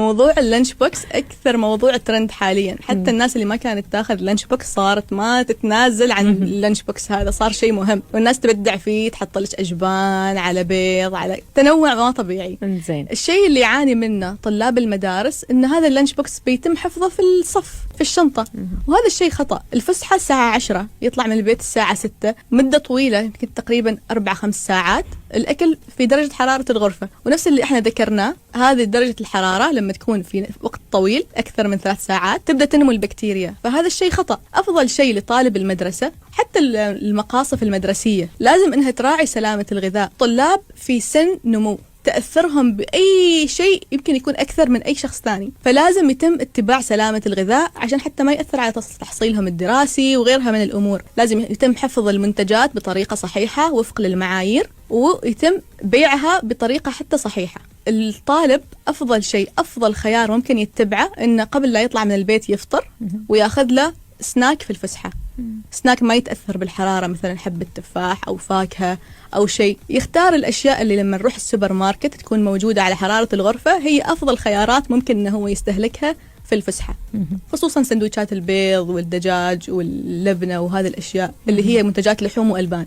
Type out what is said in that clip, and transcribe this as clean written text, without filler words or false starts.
موضوع اللانش بوكس أكثر موضوع ترند حاليا، حتى الناس اللي ما كانت تاخذ اللانش بوكس صارت ما تتنازل عن اللانش بوكس. هذا صار شيء مهم والناس تبدع فيه، تحط لك أجبان على بيض على تنوع ما طبيعي. زين. الشيء اللي يعاني منه طلاب المدارس إن هذا اللانش بوكس بيتم حفظه في الصف في الشنطة، وهذا الشيء خطأ. الفسحة الساعة 10، يطلع من البيت الساعة 6، مدة طويلة يمكن تقريبا 4-5 ساعات. الأكل في درجة حرارة الغرفة، ونفس اللي احنا ذكرناه، هذه درجة الحرارة لما تكون في وقت طويل أكثر من 3 ساعات تبدأ تنمو البكتيريا، فهذا الشيء خطأ. أفضل شيء لطالب المدرسة حتى المقاصف المدرسية لازم إنها تراعي سلامة الغذاء. طلاب في سن نمو تأثرهم بأي شيء يمكن يكون أكثر من أي شخص ثاني، فلازم يتم اتباع سلامة الغذاء عشان حتى ما يأثر على تحصيلهم الدراسي وغيرها من الأمور. لازم يتم حفظ المنتجات بطريقة صحيحة وفق للمعايير، ويتم بيعها بطريقة حتى صحيحة. الطالب أفضل شيء، أفضل خيار ممكن يتبعه إنه قبل لا يطلع من البيت يفطر وياخذ له سناك في الفسحة، سناك ما يتأثر بالحرارة، مثلا حبة تفاح أو فاكهة أو شيء. يختار الأشياء اللي لما نروح السوبر ماركت تكون موجودة على حرارة الغرفة، هي أفضل خيارات ممكن إنه هو يستهلكها في الفسحة، خصوصا سندويشات البيض والدجاج واللبنة وهذه الأشياء اللي هي منتجات لحوم وألبان.